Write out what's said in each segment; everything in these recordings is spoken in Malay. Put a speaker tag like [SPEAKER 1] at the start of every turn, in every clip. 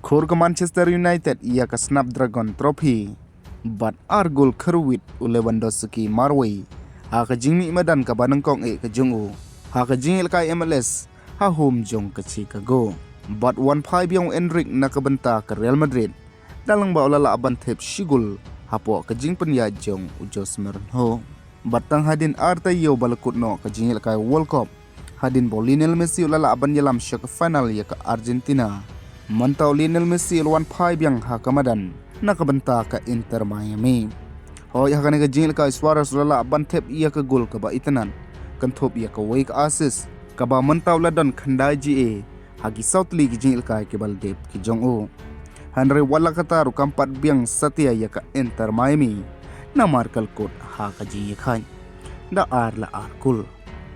[SPEAKER 1] Khor ke Manchester United ia ke Snapdragon Trophy. But Argul Kerwit Lewandowski Marway. Ha ke jingmi medan ke Banengkong ke Jungu. Ha ke jingil kai MLS. Ha home jong ke Chicago. But Wanphai biang Endrick na kebenta ke Real Madrid. Dalang ba ulala aban tep shigul. Hapo ke jing penya jong ujos merenho. Batang hadin arta yo balakut no ke jingil kai World Cup. Hadin bo Lionel Messi ulala aban yalam syak final ya ke Argentina. Mantau Lionel Messi Wanphai biang ha kamadan na kebenta ke Inter Miami. Hoi ha kane ke jingil kai Suarez ulala aban tep ia ke gol ke ba itanan. Kentop ia ke wake assist. Ke ba mantau ladon khandai GA. Hagi South League jingil kai ke baldep ke jong o. Henry wala kataru kampat biang setia ya ke Inter Miami. Na markal kot ha ka jingil kai. Da ar la arkul.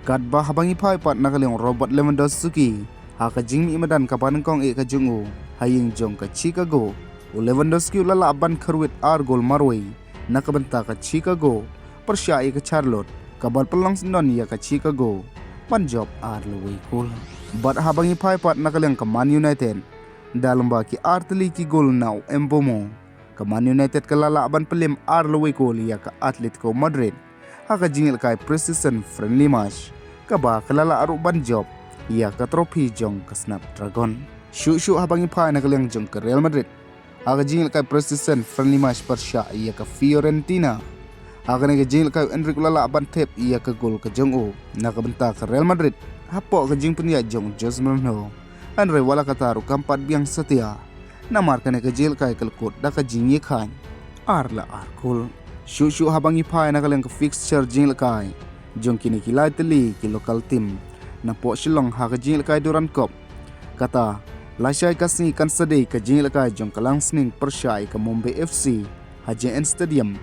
[SPEAKER 1] Kat ba habangi pai pat nakaliong Robert Lewandowski. Ha ka jingmi medan ka Banengkong ke jungu. Haying jong ke Chicago. Lewandowski ulala aban kerwit Argul Marway. Na kebenta ke Chicago. Persya ke Charlotte. Kabal pelang sendon ya ke Chicago. Panjob ar leway kul. Bat habangi pai pat nakaliong ke Man United. Dalam baki arteli ki gol now embomo. Ke Man United ke lala aban pelim ar leway kul ya ke Atletico Madrid. Ha ka jingil kai precision friendly match. Kaba ke lala aruk banjob. Ia ke trofi jong ke Snapdragon. Syuk-syuk habangi pai nakaliang jong ke Real Madrid. Aga jingil kai precision friendly match Persya ia ke Fiorentina. Aga nege jingil kai Endrick ulala aban tep ia ke gol ke jong o. Na ke benta ke Real Madrid. Hapok ke jing penia jong Jose Mourinho. Andre wala kataru kampat biang setia. Na marka nege jingil kai kelkut da ke jing yekan. Arla arkul. Syuk-syuk habangi pai nakaliang ke fixture jingil kai. Jong kini kilai teli ki local team. Na po silong ha ke jingil kai Durand Cup. Kata, lasyai kasni kan sedih ke jingil kai jong kelang sning Persya ke Mumbai FC. Ha JN Stadium.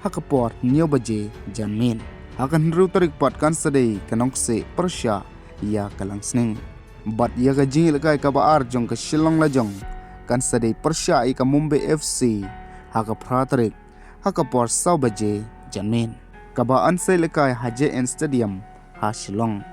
[SPEAKER 1] Ha ke port Neo Baje Janmin. Ha kan ru tarik pot kan sedih ke nongse Persya ia kelang sning. Bat ia ke jingil kai ke baar jong ke silong lajong. Kan sedih Persya ke Mumbai FC. Ha ke pratarik. Ha ke port Sao Baje Janmin. Kabaan say lekai ha JN Stadium. Ha silong.